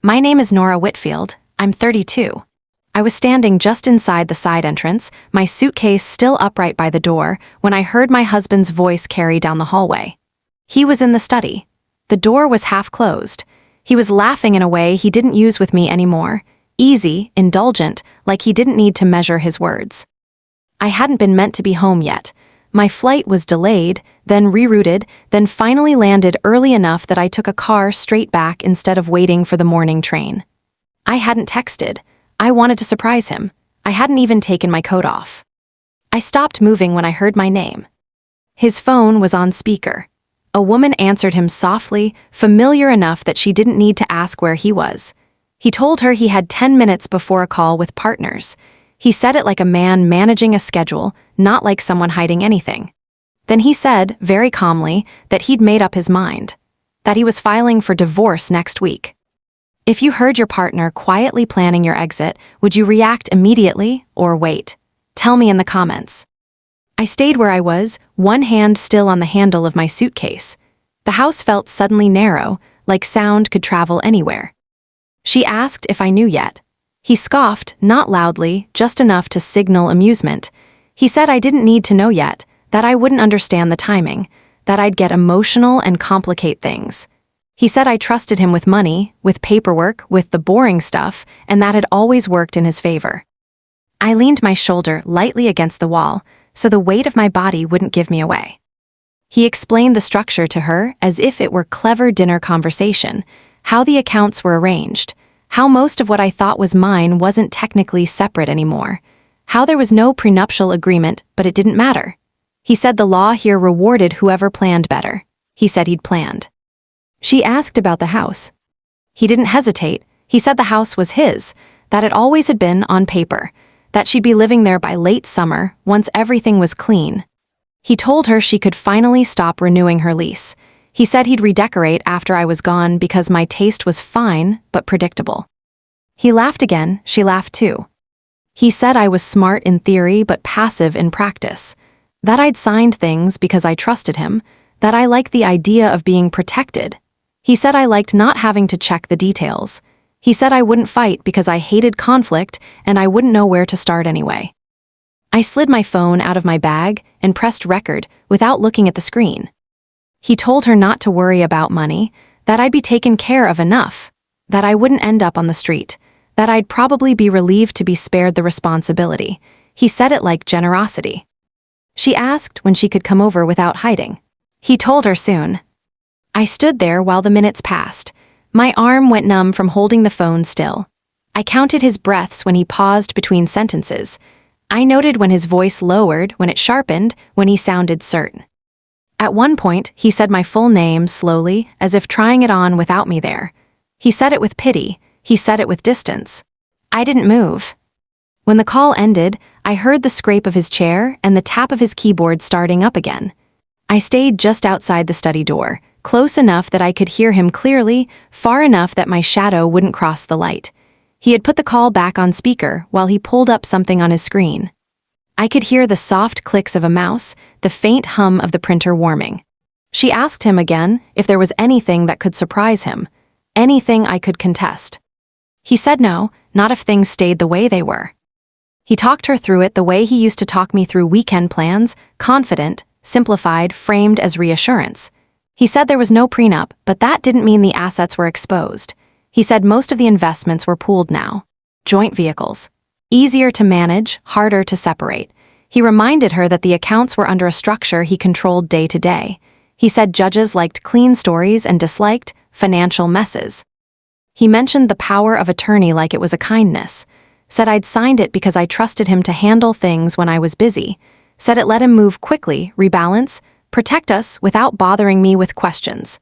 My name is Nora Whitfield. I'm 32. I was standing just inside the side entrance, my suitcase still upright by the door, when I heard my husband's voice carry down the hallway. He was in the study. The door was half closed. He was laughing in a way he didn't use with me anymore, easy, indulgent, like he didn't need to measure his words. I hadn't been meant to be home yet. My flight was delayed, then rerouted, then finally landed early enough that I took a car straight back instead of waiting for the morning train. I hadn't texted. I wanted to surprise him. I hadn't even taken my coat off. I stopped moving when I heard my name. His phone was on speaker. A woman answered him softly, familiar enough that she didn't need to ask where he was. He told her he had 10 minutes before a call with partners. He said it like a man managing a schedule, not like someone hiding anything. Then he said, very calmly, that he'd made up his mind. That he was filing for divorce next week. If you heard your partner quietly planning your exit, would you react immediately or wait? Tell me in the comments. I stayed where I was, one hand still on the handle of my suitcase. The house felt suddenly narrow, like sound could travel anywhere. She asked if I knew yet. He scoffed, not loudly, just enough to signal amusement. He said I didn't need to know yet, that I wouldn't understand the timing, that I'd get emotional and complicate things. He said I trusted him with money, with paperwork, with the boring stuff, and that had always worked in his favor. I leaned my shoulder lightly against the wall, so the weight of my body wouldn't give me away. He explained the structure to her as if it were clever dinner conversation, how the accounts were arranged, how most of what I thought was mine wasn't technically separate anymore, how there was no prenuptial agreement, but it didn't matter. He said the law here rewarded whoever planned better. He said he'd planned. She asked about the house. He didn't hesitate. He said the house was his, that it always had been on paper, that she'd be living there by late summer, once everything was clean. He told her she could finally stop renewing her lease. He said he'd redecorate after I was gone because my taste was fine, but predictable. He laughed again, she laughed too. He said I was smart in theory but passive in practice, that I'd signed things because I trusted him, that I liked the idea of being protected. He said I liked not having to check the details. He said I wouldn't fight because I hated conflict and I wouldn't know where to start anyway. I slid my phone out of my bag and pressed record without looking at the screen. He told her not to worry about money, that I'd be taken care of enough, that I wouldn't end up on the street, that I'd probably be relieved to be spared the responsibility. He said it like generosity. She asked when she could come over without hiding. He told her soon. I stood there while the minutes passed. My arm went numb from holding the phone still. I counted his breaths when he paused between sentences. I noted when his voice lowered, when it sharpened, when he sounded certain. At one point, he said my full name slowly, as if trying it on without me there. He said it with pity. He said it with distance. I didn't move. When the call ended, I heard the scrape of his chair and the tap of his keyboard starting up again. I stayed just outside the study door, close enough that I could hear him clearly, far enough that my shadow wouldn't cross the light. He had put the call back on speaker while he pulled up something on his screen. I could hear the soft clicks of a mouse, the faint hum of the printer warming. She asked him again if there was anything that could surprise him, anything I could contest. He said no, not if things stayed the way they were. He talked her through it the way he used to talk me through weekend plans, confident, simplified, framed as reassurance. He said there was no prenup, but that didn't mean the assets were exposed. He said most of the investments were pooled now. Joint vehicles. Easier to manage, harder to separate. He reminded her that the accounts were under a structure he controlled day to day. He said judges liked clean stories and disliked financial messes. He mentioned the power of attorney like it was a kindness. Said I'd signed it because I trusted him to handle things when I was busy. Said it let him move quickly, rebalance, protect us without bothering me with questions.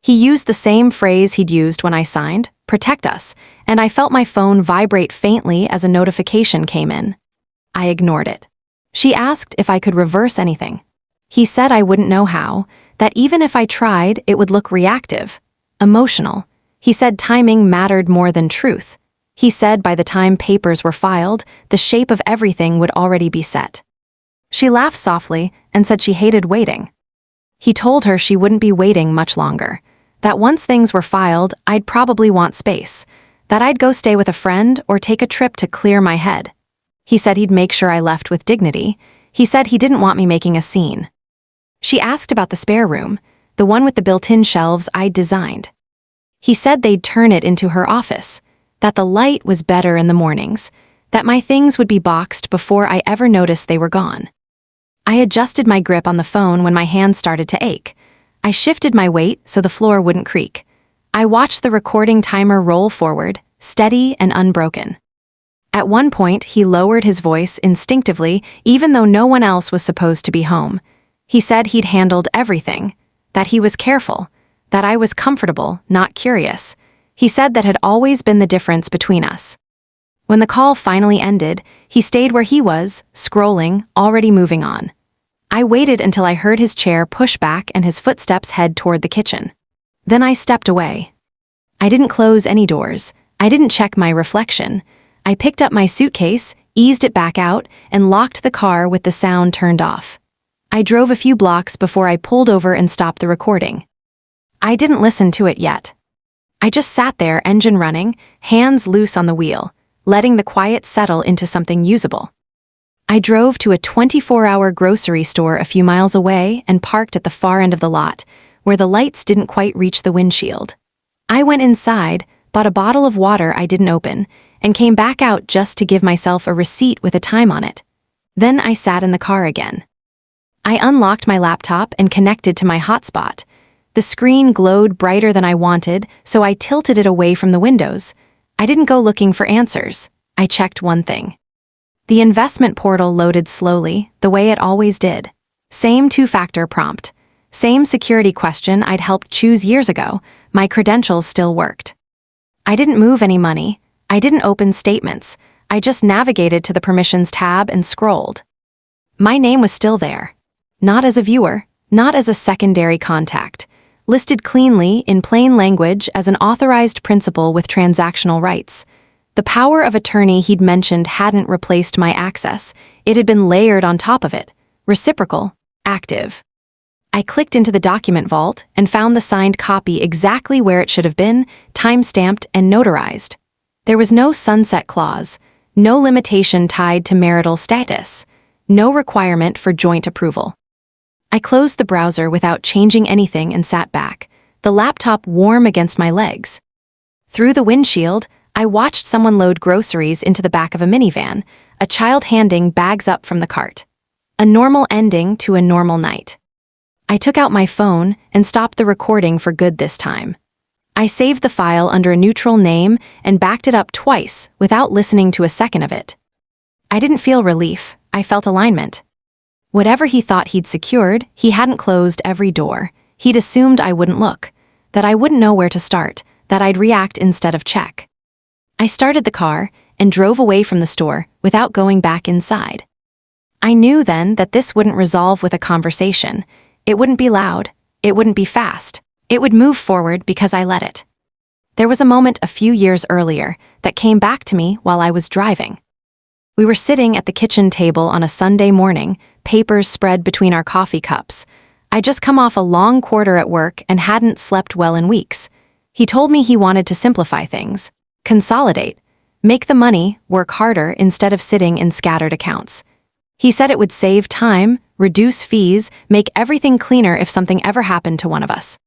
He used the same phrase he'd used when I signed, protect us, and I felt my phone vibrate faintly as a notification came in. I ignored it. She asked if I could reverse anything. He said I wouldn't know how, that even if I tried, it would look reactive, emotional. He said timing mattered more than truth. He said by the time papers were filed, the shape of everything would already be set. She laughed softly and said she hated waiting. He told her she wouldn't be waiting much longer, that once things were filed, I'd probably want space, that I'd go stay with a friend or take a trip to clear my head. He said he'd make sure I left with dignity. He said he didn't want me making a scene. She asked about the spare room, the one with the built-in shelves I'd designed. He said they'd turn it into her office, that the light was better in the mornings, that my things would be boxed before I ever noticed they were gone. I adjusted my grip on the phone when my hands started to ache. I shifted my weight so the floor wouldn't creak. I watched the recording timer roll forward, steady and unbroken. At one point, he lowered his voice instinctively, even though no one else was supposed to be home. He said he'd handled everything, that he was careful, that I was comfortable, not curious. He said that had always been the difference between us. When the call finally ended, he stayed where he was, scrolling, already moving on. I waited until I heard his chair push back and his footsteps head toward the kitchen. Then I stepped away. I didn't close any doors. I didn't check my reflection. I picked up my suitcase, eased it back out, and locked the car with the sound turned off. I drove a few blocks before I pulled over and stopped the recording. I didn't listen to it yet. I just sat there, engine running, hands loose on the wheel, letting the quiet settle into something usable. I drove to a 24-hour grocery store a few miles away and parked at the far end of the lot, where the lights didn't quite reach the windshield. I went inside, bought a bottle of water I didn't open, and came back out just to give myself a receipt with a time on it. Then I sat in the car again. I unlocked my laptop and connected to my hotspot. The screen glowed brighter than I wanted, so I tilted it away from the windows. I didn't go looking for answers. I checked one thing. The investment portal loaded slowly, the way it always did. Same two-factor prompt. Same security question I'd helped choose years ago. My credentials still worked. I didn't move any money. I didn't open statements. I just navigated to the permissions tab and scrolled. My name was still there. Not as a viewer, not as a secondary contact. Listed cleanly, in plain language, as an authorized principal with transactional rights. The power of attorney he'd mentioned hadn't replaced my access. It had been layered on top of it. Reciprocal, active. I clicked into the document vault and found the signed copy exactly where it should have been, time-stamped and notarized. There was no sunset clause, no limitation tied to marital status, no requirement for joint approval. I closed the browser without changing anything and sat back, the laptop warm against my legs. Through the windshield, I watched someone load groceries into the back of a minivan, a child handing bags up from the cart. A normal ending to a normal night. I took out my phone and stopped the recording for good this time. I saved the file under a neutral name and backed it up twice without listening to a second of it. I didn't feel relief, I felt alignment. Whatever he thought he'd secured, he hadn't closed every door. He'd assumed I wouldn't look, that I wouldn't know where to start, that I'd react instead of check. I started the car and drove away from the store without going back inside. I knew then that this wouldn't resolve with a conversation. It wouldn't be loud. It wouldn't be fast. It would move forward because I let it. There was a moment a few years earlier that came back to me while I was driving. We were sitting at the kitchen table on a Sunday morning, papers spread between our coffee cups. I'd just come off a long quarter at work and hadn't slept well in weeks. He told me he wanted to simplify things, consolidate, make the money, work harder instead of sitting in scattered accounts. He said it would save time, reduce fees, make everything cleaner if something ever happened to one of us.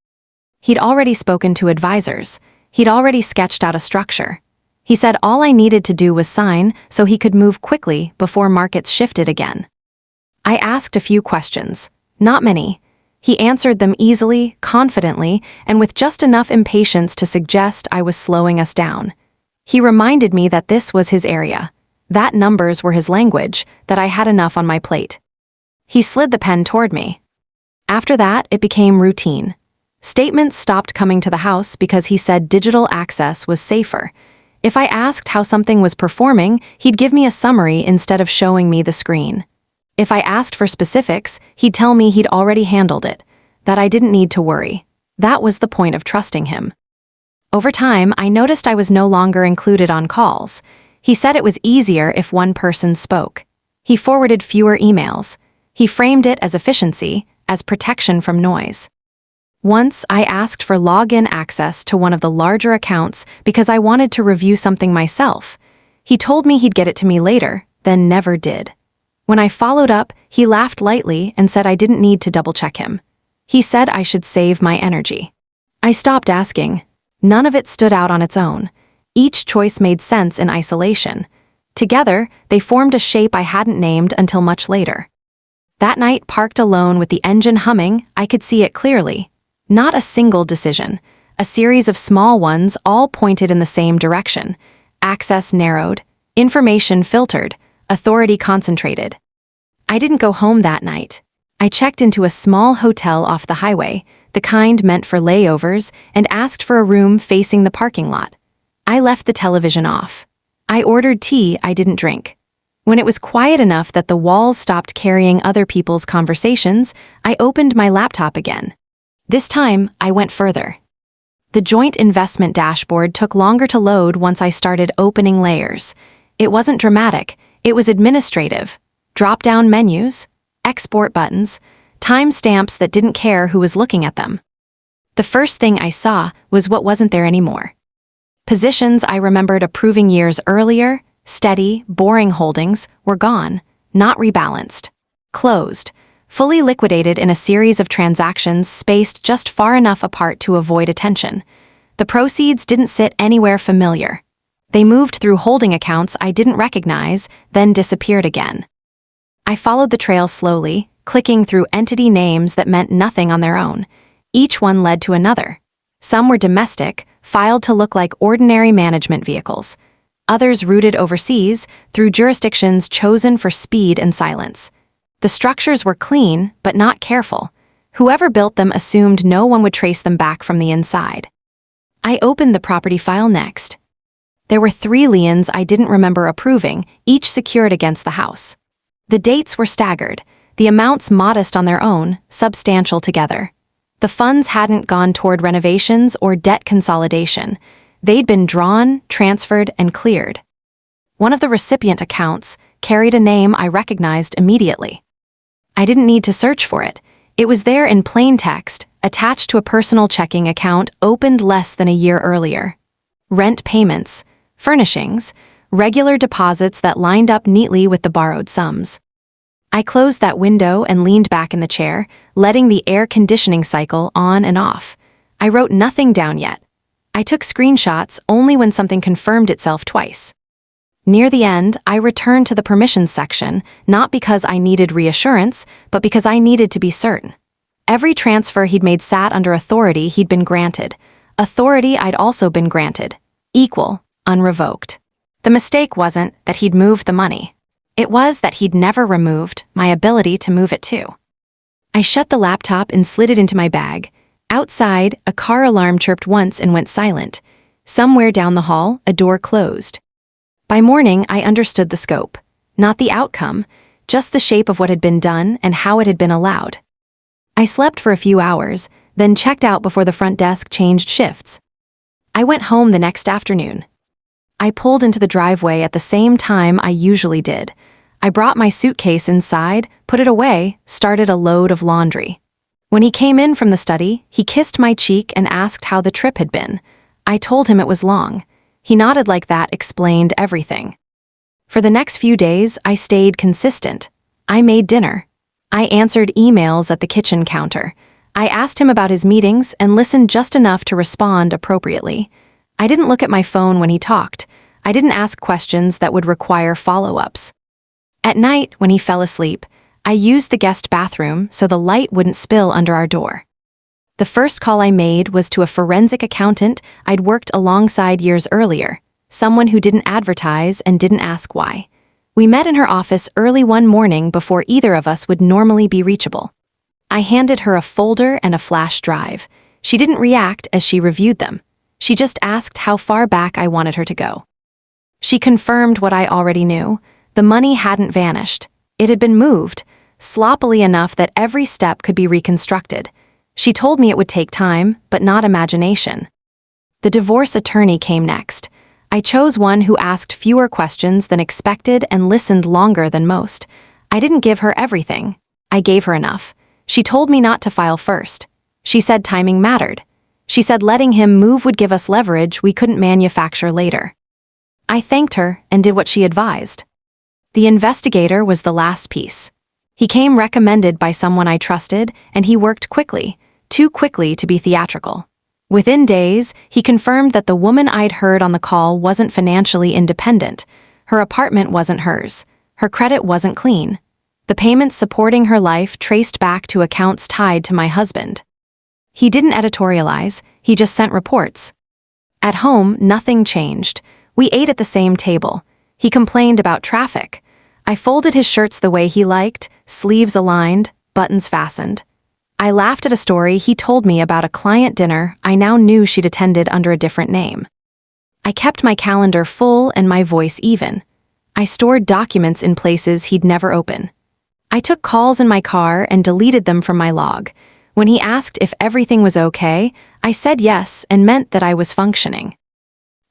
He'd already spoken to advisors. He'd already sketched out a structure. He said all I needed to do was sign so he could move quickly before markets shifted again. I asked a few questions, not many. He answered them easily, confidently, and with just enough impatience to suggest I was slowing us down. He reminded me that this was his area, that numbers were his language, that I had enough on my plate. He slid the pen toward me. After that, it became routine. Statements stopped coming to the house because he said digital access was safer. If I asked how something was performing, he'd give me a summary instead of showing me the screen. If I asked for specifics, he'd tell me he'd already handled it, that I didn't need to worry. That was the point of trusting him. Over time, I noticed I was no longer included on calls. He said it was easier if one person spoke. He forwarded fewer emails. He framed it as efficiency, as protection from noise. Once, I asked for login access to one of the larger accounts because I wanted to review something myself. He told me he'd get it to me later, then never did. When I followed up, he laughed lightly and said I didn't need to double-check him. He said I should save my energy. I stopped asking. None of it stood out on its own. Each choice made sense in isolation. Together, they formed a shape I hadn't named until much later. That night, parked alone with the engine humming, I could see it clearly. Not a single decision. A series of small ones all pointed in the same direction. Access narrowed. Information filtered. Authority concentrated. I didn't go home that night. I checked into a small hotel off the highway, the kind meant for layovers, and asked for a room facing the parking lot. I left the television off. I ordered tea I didn't drink. When it was quiet enough that the walls stopped carrying other people's conversations, I opened my laptop again. This time, I went further. The joint investment dashboard took longer to load once I started opening layers. It wasn't dramatic, it was administrative. Drop-down menus, export buttons, timestamps that didn't care who was looking at them. The first thing I saw was what wasn't there anymore. Positions I remembered approving years earlier, steady, boring holdings, were gone, not rebalanced. Closed, fully liquidated in a series of transactions spaced just far enough apart to avoid attention. The proceeds didn't sit anywhere familiar. They moved through holding accounts I didn't recognize, then disappeared again. I followed the trail slowly, clicking through entity names that meant nothing on their own. Each one led to another. Some were domestic, filed to look like ordinary management vehicles. Others rooted overseas, through jurisdictions chosen for speed and silence. The structures were clean, but not careful. Whoever built them assumed no one would trace them back from the inside. I opened the property file next. There were 3 liens I didn't remember approving, each secured against the house. The dates were staggered, the amounts modest on their own, substantial together. The funds hadn't gone toward renovations or debt consolidation. They'd been drawn, transferred, and cleared. One of the recipient accounts carried a name I recognized immediately. I didn't need to search for it. It was there in plain text, attached to a personal checking account opened less than a year earlier. Rent payments, furnishings, regular deposits that lined up neatly with the borrowed sums. I closed that window and leaned back in the chair, letting the air conditioning cycle on and off. I wrote nothing down yet. I took screenshots only when something confirmed itself twice. Near the end, I returned to the permissions section, not because I needed reassurance, but because I needed to be certain. Every transfer he'd made sat under authority he'd been granted. Authority I'd also been granted. Equal, unrevoked. The mistake wasn't that he'd moved the money. It was that he'd never removed my ability to move it too. I shut the laptop and slid it into my bag. Outside, a car alarm chirped once and went silent. Somewhere down the hall, a door closed. By morning, I understood the scope. Not the outcome, just the shape of what had been done and how it had been allowed. I slept for a few hours, then checked out before the front desk changed shifts. I went home the next afternoon. I pulled into the driveway at the same time I usually did. I brought my suitcase inside, put it away, started a load of laundry. When he came in from the study, he kissed my cheek and asked how the trip had been. I told him it was long. He nodded like that explained everything. For the next few days, I stayed consistent. I made dinner. I answered emails at the kitchen counter. I asked him about his meetings and listened just enough to respond appropriately. I didn't look at my phone when he talked. I didn't ask questions that would require follow-ups. At night, when he fell asleep, I used the guest bathroom so the light wouldn't spill under our door. The first call I made was to a forensic accountant I'd worked alongside years earlier, someone who didn't advertise and didn't ask why. We met in her office early one morning before either of us would normally be reachable. I handed her a folder and a flash drive. She didn't react as she reviewed them. She just asked how far back I wanted her to go. She confirmed what I already knew. The money hadn't vanished. It had been moved, sloppily enough that every step could be reconstructed. She told me it would take time, but not imagination. The divorce attorney came next. I chose one who asked fewer questions than expected and listened longer than most. I didn't give her everything. I gave her enough. She told me not to file first. She said timing mattered. She said letting him move would give us leverage we couldn't manufacture later. I thanked her and did what she advised. The investigator was the last piece. He came recommended by someone I trusted, and he worked quickly, too quickly to be theatrical. Within days, he confirmed that the woman I'd heard on the call wasn't financially independent. Her apartment wasn't hers. Her credit wasn't clean. The payments supporting her life traced back to accounts tied to my husband. He didn't editorialize, he just sent reports. At home, nothing changed. We ate at the same table. He complained about traffic. I folded his shirts the way he liked, sleeves aligned, buttons fastened. I laughed at a story he told me about a client dinner I now knew she'd attended under a different name. I kept my calendar full and my voice even. I stored documents in places he'd never open. I took calls in my car and deleted them from my log. When he asked if everything was okay, I said yes and meant that I was functioning.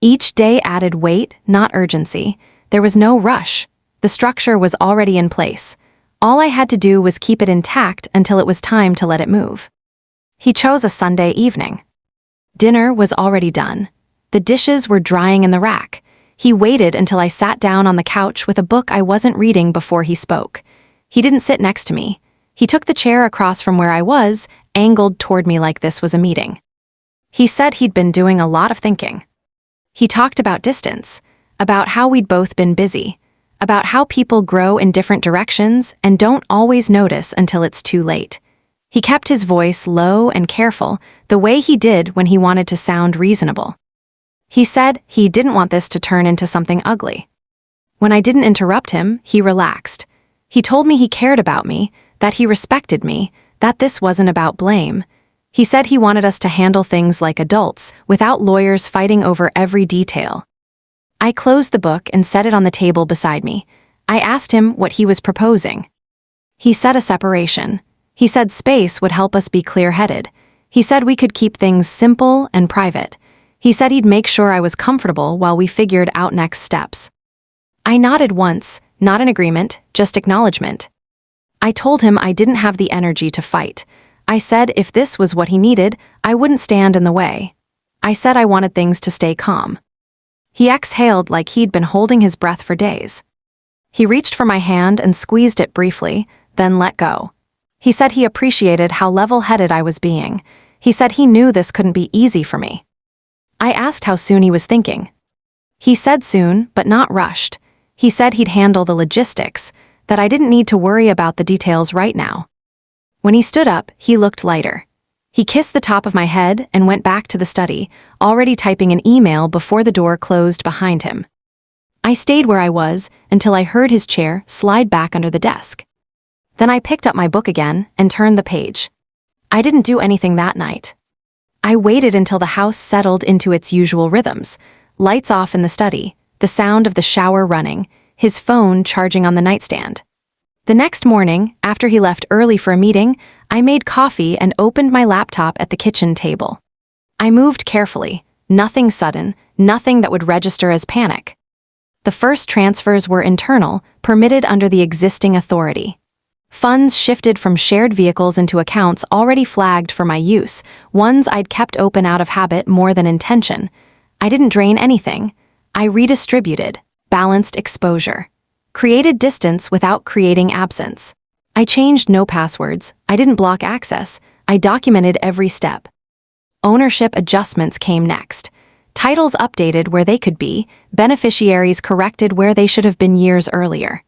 Each day added weight, not urgency. There was no rush. The structure was already in place. All I had to do was keep it intact until it was time to let it move. He chose a Sunday evening. Dinner was already done. The dishes were drying in the rack. He waited until I sat down on the couch with a book I wasn't reading before he spoke. He didn't sit next to me. He took the chair across from where I was, angled toward me like this was a meeting. He said he'd been doing a lot of thinking. He talked about distance, about how we'd both been busy, about how people grow in different directions and don't always notice until it's too late. He kept his voice low and careful, the way he did when he wanted to sound reasonable. He said he didn't want this to turn into something ugly. When I didn't interrupt him, he relaxed. He told me he cared about me, that he respected me, that this wasn't about blame. He said he wanted us to handle things like adults, without lawyers fighting over every detail. I closed the book and set it on the table beside me. I asked him what he was proposing. He said a separation. He said space would help us be clear-headed. He said we could keep things simple and private. He said he'd make sure I was comfortable while we figured out next steps. I nodded once, not an agreement, just acknowledgement. I told him I didn't have the energy to fight. I said if this was what he needed, I wouldn't stand in the way. I said I wanted things to stay calm. He exhaled like he'd been holding his breath for days. He reached for my hand and squeezed it briefly, then let go. He said he appreciated how level-headed I was being. He said he knew this couldn't be easy for me. I asked how soon he was thinking. He said soon, but not rushed. He said he'd handle the logistics, that I didn't need to worry about the details right now. When he stood up, he looked lighter. He kissed the top of my head and went back to the study, already typing an email before the door closed behind him. I stayed where I was until I heard his chair slide back under the desk. Then I picked up my book again and turned the page. I didn't do anything that night. I waited until the house settled into its usual rhythms, lights off in the study, the sound of the shower running, his phone charging on the nightstand. The next morning, after he left early for a meeting, I made coffee and opened my laptop at the kitchen table. I moved carefully, nothing sudden, nothing that would register as panic. The first transfers were internal, permitted under the existing authority. Funds shifted from shared vehicles into accounts already flagged for my use, ones I'd kept open out of habit more than intention. I didn't drain anything. I redistributed, balanced exposure, created distance without creating absence. I changed no passwords. I didn't block access. I documented every step. Ownership adjustments came next. Titles updated where they could be, beneficiaries corrected where they should have been years earlier.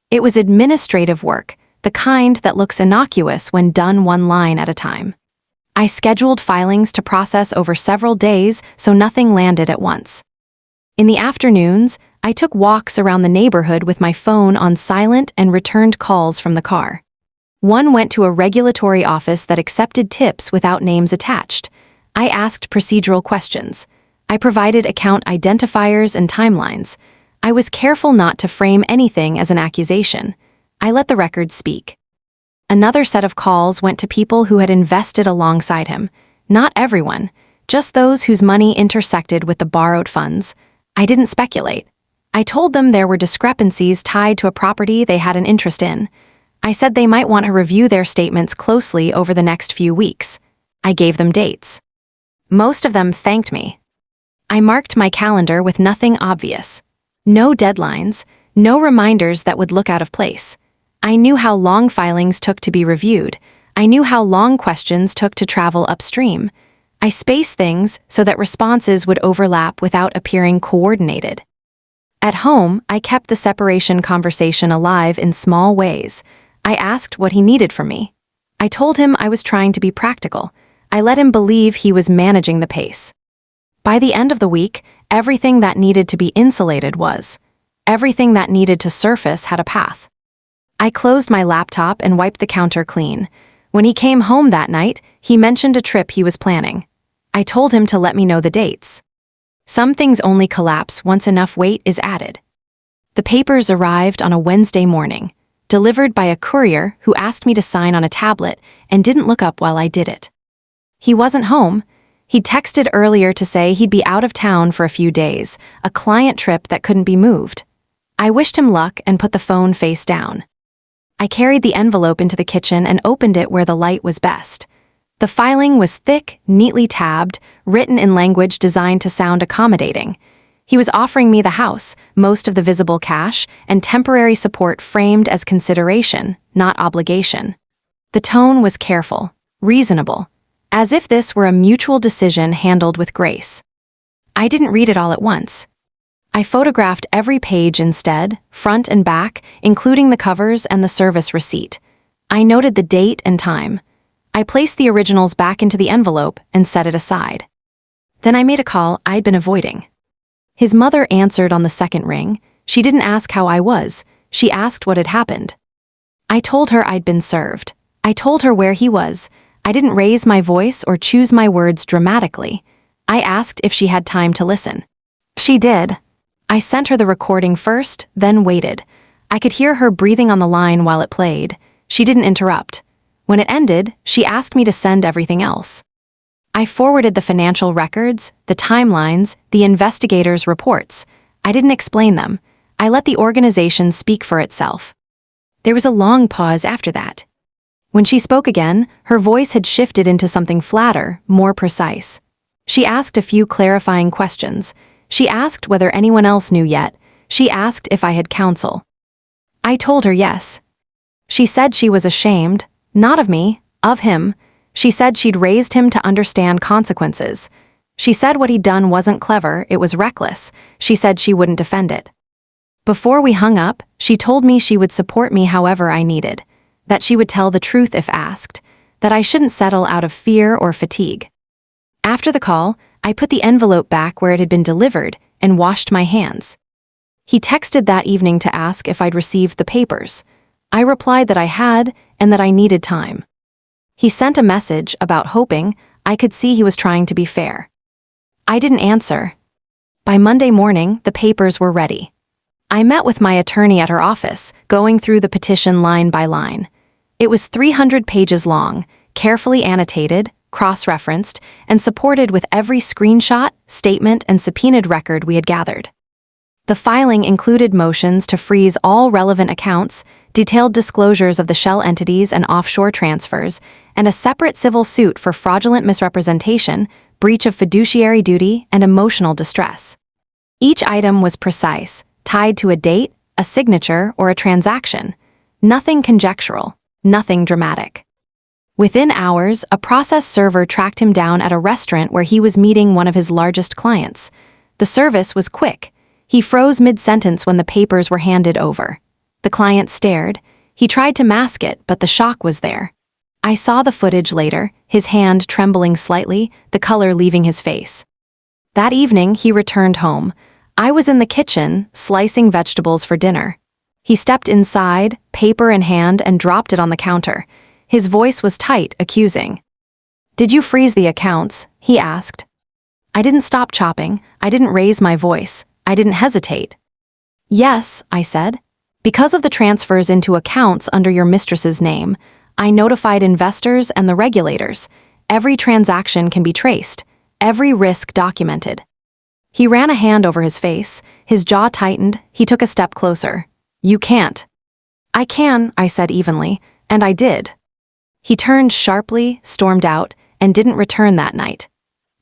It was administrative work, the kind that looks innocuous when done one line at a time. I scheduled filings to process over several days so nothing landed at once. In the afternoons, I took walks around the neighborhood with my phone on silent and returned calls from the car. One went to a regulatory office that accepted tips without names attached. I asked procedural questions. I provided account identifiers and timelines. I was careful not to frame anything as an accusation. I let the record speak. Another set of calls went to people who had invested alongside him. Not everyone, just those whose money intersected with the borrowed funds. I didn't speculate. I told them there were discrepancies tied to a property they had an interest in. I said they might want to review their statements closely over the next few weeks. I gave them dates. Most of them thanked me. I marked my calendar with nothing obvious. No deadlines, no reminders that would look out of place. I knew how long filings took to be reviewed. I knew how long questions took to travel upstream. I spaced things so that responses would overlap without appearing coordinated. At home, I kept the separation conversation alive in small ways. I asked what he needed from me. I told him I was trying to be practical. I let him believe he was managing the pace. By the end of the week, everything that needed to be insulated was. Everything that needed to surface had a path. I closed my laptop and wiped the counter clean. When he came home that night, he mentioned a trip he was planning. I told him to let me know the dates. Some things only collapse once enough weight is added. The papers arrived on a Wednesday morning, delivered by a courier who asked me to sign on a tablet and didn't look up while I did it. He wasn't home. He'd texted earlier to say he'd be out of town for a few days, a client trip that couldn't be moved. I wished him luck and put the phone face down. I carried the envelope into the kitchen and opened it where the light was best. The filing was thick, neatly tabbed, written in language designed to sound accommodating. He was offering me the house, most of the visible cash, and temporary support framed as consideration, not obligation. The tone was careful, reasonable, as if this were a mutual decision handled with grace. I didn't read it all at once. I photographed every page instead, front and back, including the covers and the service receipt. I noted the date and time. I placed the originals back into the envelope and set it aside. Then I made a call I'd been avoiding. His mother answered on the second ring. She didn't ask how I was. She asked what had happened. I told her I'd been served. I told her where he was. I didn't raise my voice or choose my words dramatically. I asked if she had time to listen. She did. I sent her the recording first, then waited. I could hear her breathing on the line while it played. She didn't interrupt. When it ended, she asked me to send everything else. I forwarded the financial records, the timelines, the investigators' reports. I didn't explain them. I let the organization speak for itself. There was a long pause after that. When she spoke again, her voice had shifted into something flatter, more precise. She asked a few clarifying questions. She asked whether anyone else knew yet. She asked if I had counsel. I told her yes. She said she was ashamed, not of me, of him. She said she'd raised him to understand consequences. She said what he'd done wasn't clever, it was reckless. She said she wouldn't defend it. Before we hung up, she told me she would support me however I needed, that she would tell the truth if asked, that I shouldn't settle out of fear or fatigue. After the call, I put the envelope back where it had been delivered and washed my hands. He texted that evening to ask if I'd received the papers. I replied that I had and that I needed time. He sent a message about hoping I could see he was trying to be fair. I didn't answer. By Monday morning, the papers were ready. I met with my attorney at her office, going through the petition line by line. It was 300 pages long, carefully annotated, cross-referenced, and supported with every screenshot, statement, and subpoenaed record we had gathered. The filing included motions to freeze all relevant accounts, detailed disclosures of the shell entities and offshore transfers, and a separate civil suit for fraudulent misrepresentation, breach of fiduciary duty, and emotional distress. Each item was precise, tied to a date, a signature, or a transaction. Nothing conjectural, nothing dramatic. Within hours, a process server tracked him down at a restaurant where he was meeting one of his largest clients. The service was quick. He froze mid-sentence when the papers were handed over. The client stared. He tried to mask it, but the shock was there. I saw the footage later, his hand trembling slightly, the color leaving his face. That evening, he returned home. I was in the kitchen, slicing vegetables for dinner. He stepped inside, paper in hand, and dropped it on the counter. His voice was tight, accusing. "Did you freeze the accounts?" he asked. I didn't stop chopping. I didn't raise my voice. I didn't hesitate. "Yes," I said. "Because of the transfers into accounts under your mistress's name, I notified investors and the regulators. Every transaction can be traced, every risk documented." He ran a hand over his face. His jaw tightened. He took a step closer. "You can't." "I can," I said evenly, and I did. He turned sharply, stormed out, and didn't return that night.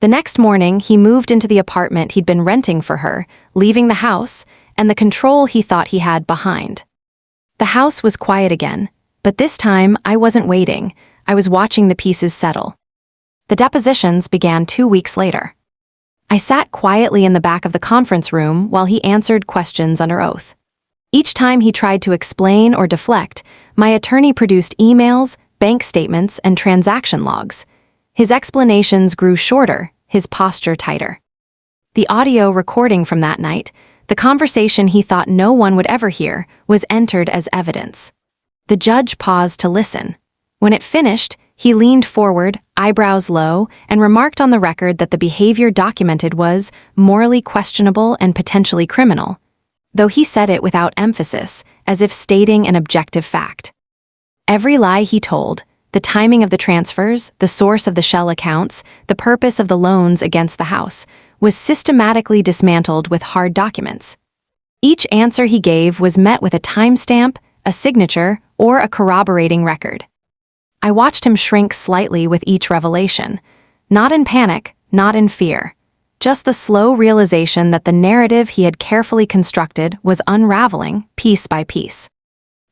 The next morning, he moved into the apartment he'd been renting for her, leaving the house and the control he thought he had behind. The house was quiet again, but this time I wasn't waiting. I was watching the pieces settle. The depositions began 2 weeks later. I sat quietly in the back of the conference room while he answered questions under oath. Each time he tried to explain or deflect, my attorney produced emails, bank statements, and transaction logs. His explanations grew shorter, his posture tighter. The audio recording from that night, the conversation he thought no one would ever hear, was entered as evidence. The judge paused to listen. When it finished, he leaned forward, eyebrows low, and remarked on the record that the behavior documented was morally questionable and potentially criminal, though he said it without emphasis, as if stating an objective fact. Every lie he told, the timing of the transfers, the source of the shell accounts, the purpose of the loans against the house, was systematically dismantled with hard documents. Each answer he gave was met with a timestamp, a signature, or a corroborating record. I watched him shrink slightly with each revelation, not in panic, not in fear, just the slow realization that the narrative he had carefully constructed was unraveling piece by piece.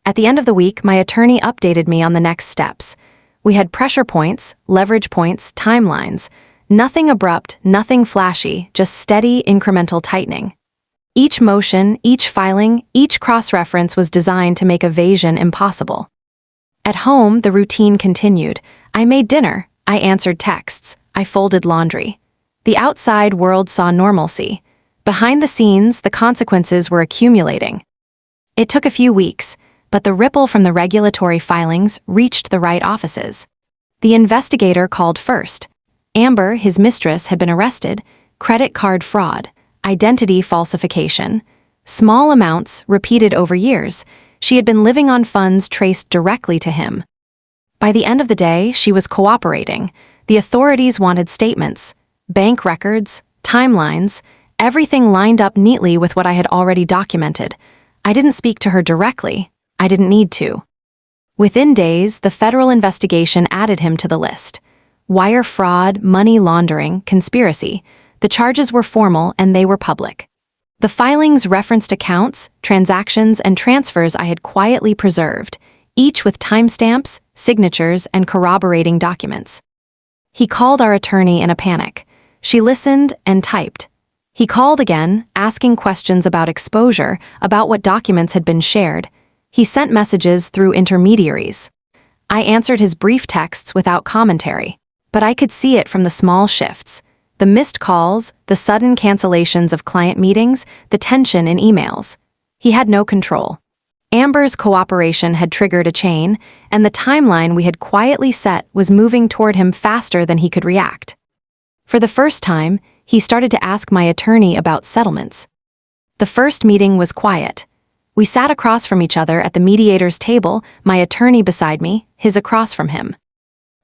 At the end of the week, my attorney updated me on the next steps. We had pressure points, leverage points, timelines. Nothing abrupt, nothing flashy, just steady, incremental tightening. Each motion, each filing, each cross-reference was designed to make evasion impossible. At home, the routine continued. I made dinner, I answered texts, I folded laundry. The outside world saw normalcy. Behind the scenes, the consequences were accumulating. It took a few weeks, but the ripple from the regulatory filings reached the right offices. The investigator called first. Amber, his mistress, had been arrested. Credit card fraud, identity falsification. Small amounts, repeated over years. She had been living on funds traced directly to him. By the end of the day, she was cooperating. The authorities wanted statements, bank records, timelines, everything lined up neatly with what I had already documented. I didn't speak to her directly. I didn't need to. Within days, the federal investigation added him to the list. Wire fraud, money laundering, conspiracy. The charges were formal and they were public. The filings referenced accounts, transactions, and transfers I had quietly preserved, each with timestamps, signatures, and corroborating documents. He called our attorney in a panic. She listened and typed. He called again, asking questions about exposure, about what documents had been shared. He sent messages through intermediaries. I answered his brief texts without commentary, but I could see it from the small shifts. The missed calls, the sudden cancellations of client meetings, the tension in emails. He had no control. Amber's cooperation had triggered a chain, and the timeline we had quietly set was moving toward him faster than he could react. For the first time, he started to ask my attorney about settlements. The first meeting was quiet. We sat across from each other at the mediator's table, my attorney beside me, his across from him.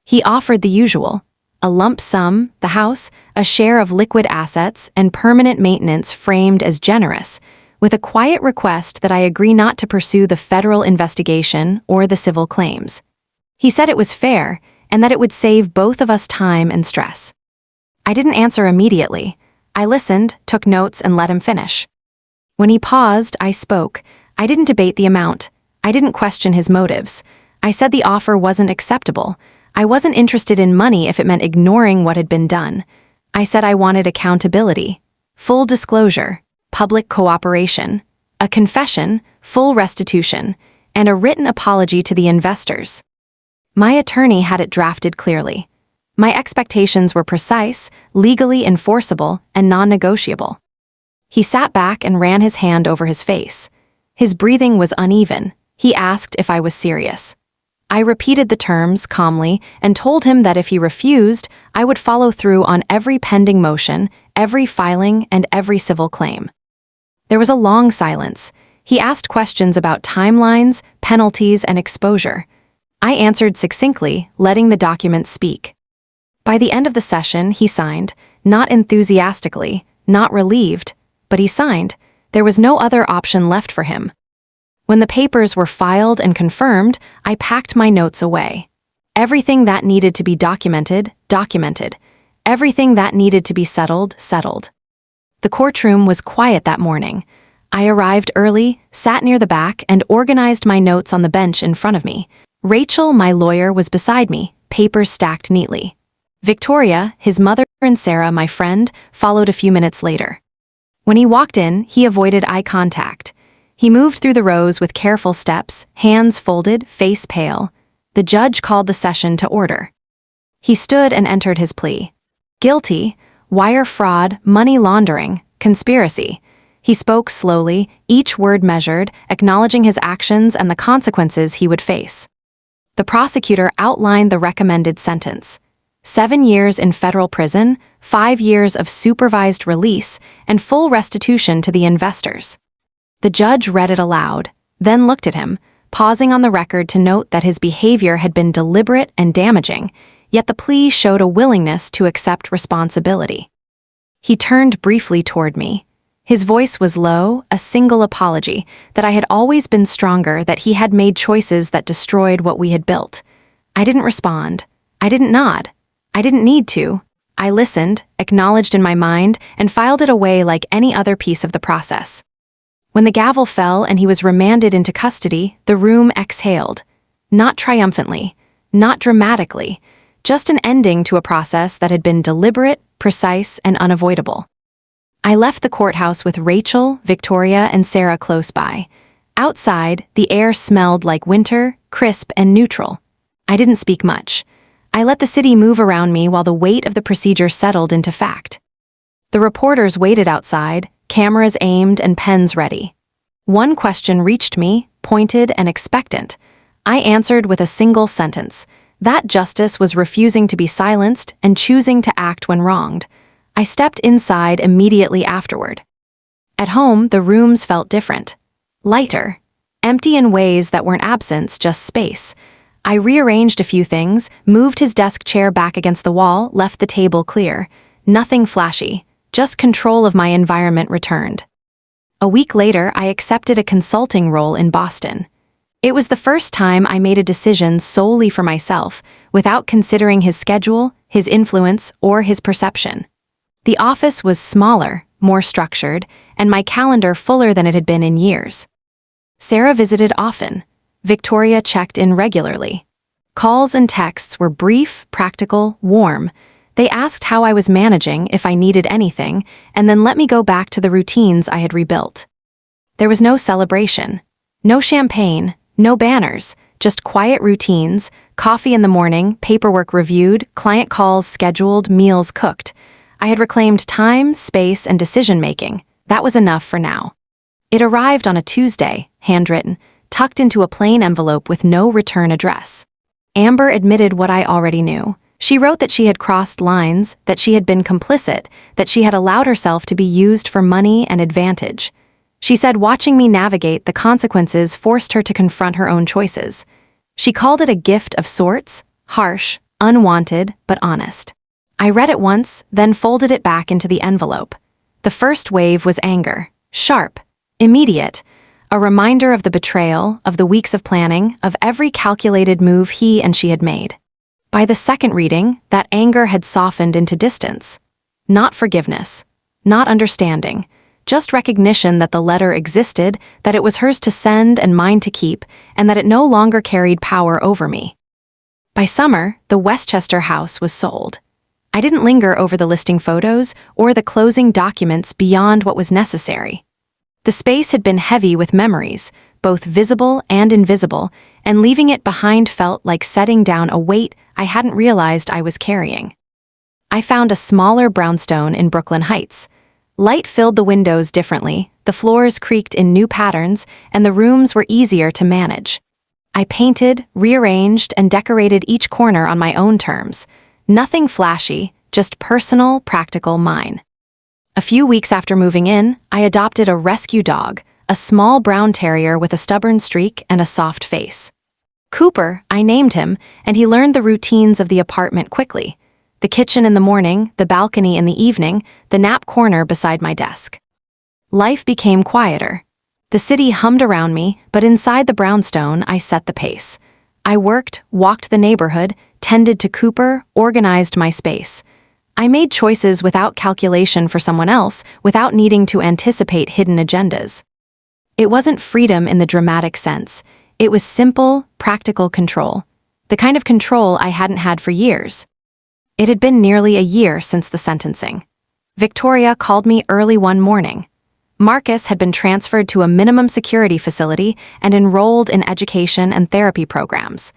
He offered the usual. A lump sum, the house, a share of liquid assets, and permanent maintenance framed as generous, with a quiet request that I agree not to pursue the federal investigation or the civil claims. He said it was fair and that it would save both of us time and stress. I didn't answer immediately. I listened, took notes, and let him finish. When he paused, I spoke. I didn't debate the amount. I didn't question his motives. I said the offer wasn't acceptable. I wasn't interested in money if it meant ignoring what had been done. I said I wanted accountability, full disclosure, public cooperation, a confession, full restitution, and a written apology to the investors. My attorney had it drafted clearly. My expectations were precise, legally enforceable, and non-negotiable. He sat back and ran his hand over his face. His breathing was uneven. He asked if I was serious. I repeated the terms calmly and told him that if he refused, I would follow through on every pending motion, every filing, and every civil claim. There was a long silence. He asked questions about timelines, penalties, and exposure. I answered succinctly, letting the documents speak. By the end of the session, he signed, not enthusiastically, not relieved, but he signed. There was no other option left for him. When the papers were filed and confirmed, I packed my notes away. Everything that needed to be documented, documented. Everything that needed to be settled, settled. The courtroom was quiet that morning. I arrived early, sat near the back, and organized my notes on the bench in front of me. Rachel, my lawyer, was beside me, papers stacked neatly. Victoria, his mother, and Sarah, my friend, followed a few minutes later. When he walked in, he avoided eye contact. He moved through the rows with careful steps, hands folded, face pale. The judge called the session to order. He stood and entered his plea. Guilty, wire fraud, money laundering, conspiracy. He spoke slowly, each word measured, acknowledging his actions and the consequences he would face. The prosecutor outlined the recommended sentence: 7 years in federal prison, 5 years of supervised release, and full restitution to the investors. The judge read it aloud, then looked at him, pausing on the record to note that his behavior had been deliberate and damaging, yet the plea showed a willingness to accept responsibility. He turned briefly toward me. His voice was low, a single apology, that I had always been stronger, that he had made choices that destroyed what we had built. I didn't respond. I didn't nod. I didn't need to. I listened, acknowledged in my mind, and filed it away like any other piece of the process. When the gavel fell and he was remanded into custody, the room exhaled. Not triumphantly, not dramatically, just an ending to a process that had been deliberate, precise, and unavoidable. I left the courthouse with Rachel, Victoria, and Sarah close by. Outside, the air smelled like winter, crisp and neutral. I didn't speak much. I let the city move around me while the weight of the procedure settled into fact. The reporters waited outside, cameras aimed and pens ready. One question reached me, pointed and expectant. I answered with a single sentence: that justice was refusing to be silenced and choosing to act when wronged. I stepped inside immediately afterward. At home, the rooms felt different. Lighter. Empty in ways that weren't absence, just space. I rearranged a few things, moved his desk chair back against the wall, left the table clear. Nothing flashy, just control of my environment returned. A week later, I accepted a consulting role in Boston. It was the first time I made a decision solely for myself, without considering his schedule, his influence, or his perception. The office was smaller, more structured, and my calendar fuller than it had been in years. Sarah visited often. Victoria checked in regularly. Calls and texts were brief, practical, warm. They asked how I was managing, if I needed anything, and then let me go back to the routines I had rebuilt. There was no celebration, no champagne, no banners, just quiet routines, coffee in the morning, paperwork reviewed, client calls scheduled, meals cooked. I had reclaimed time, space, and decision-making. That was enough for now. It arrived on a Tuesday, handwritten, tucked into a plain envelope with no return address. Amber admitted what I already knew. She wrote that she had crossed lines, that she had been complicit, that she had allowed herself to be used for money and advantage. She said watching me navigate the consequences forced her to confront her own choices. She called it a gift of sorts, harsh, unwanted, but honest. I read it once, then folded it back into the envelope. The first wave was anger, sharp, immediate, a reminder of the betrayal, of the weeks of planning, of every calculated move he and she had made. By the second reading, that anger had softened into distance. Not forgiveness, not understanding, just recognition that the letter existed, that it was hers to send and mine to keep, and that it no longer carried power over me. By summer, the Westchester house was sold. I didn't linger over the listing photos or the closing documents beyond what was necessary. The space had been heavy with memories, both visible and invisible, and leaving it behind felt like setting down a weight I hadn't realized I was carrying. I found a smaller brownstone in Brooklyn Heights. Light filled the windows differently, the floors creaked in new patterns, and the rooms were easier to manage. I painted, rearranged, and decorated each corner on my own terms. Nothing flashy, just personal, practical mine. A few weeks after moving in, I adopted a rescue dog, a small brown terrier with a stubborn streak and a soft face. Cooper, I named him, and he learned the routines of the apartment quickly. The kitchen in the morning, the balcony in the evening, the nap corner beside my desk. Life became quieter. The city hummed around me, but inside the brownstone I set the pace. I worked, walked the neighborhood, tended to Cooper, organized my space. I made choices without calculation for someone else, without needing to anticipate hidden agendas. It wasn't freedom in the dramatic sense. It was simple, practical control. The kind of control I hadn't had for years. It had been nearly a year since the sentencing. Victoria called me early one morning. Marcus had been transferred to a minimum security facility and enrolled in education and therapy programs.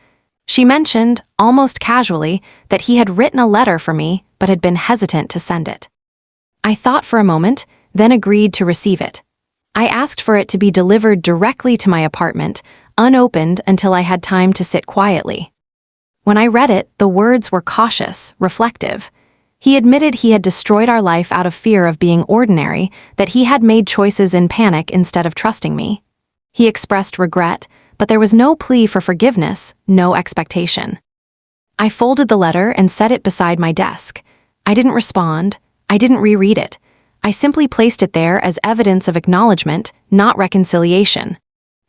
She mentioned, almost casually, that he had written a letter for me but had been hesitant to send it. I thought for a moment, then agreed to receive it. I asked for it to be delivered directly to my apartment, unopened until I had time to sit quietly. When I read it, the words were cautious, reflective. He admitted he had destroyed our life out of fear of being ordinary, that he had made choices in panic instead of trusting me. He expressed regret, but there was no plea for forgiveness, no expectation. I folded the letter and set it beside my desk. I didn't respond. I didn't reread it. I simply placed it there as evidence of acknowledgement, not reconciliation.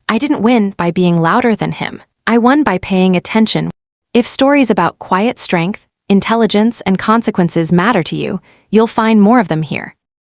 I didn't win by being louder than him. I won by paying attention. If stories about quiet strength, intelligence, and consequences matter to you, you'll find more of them here.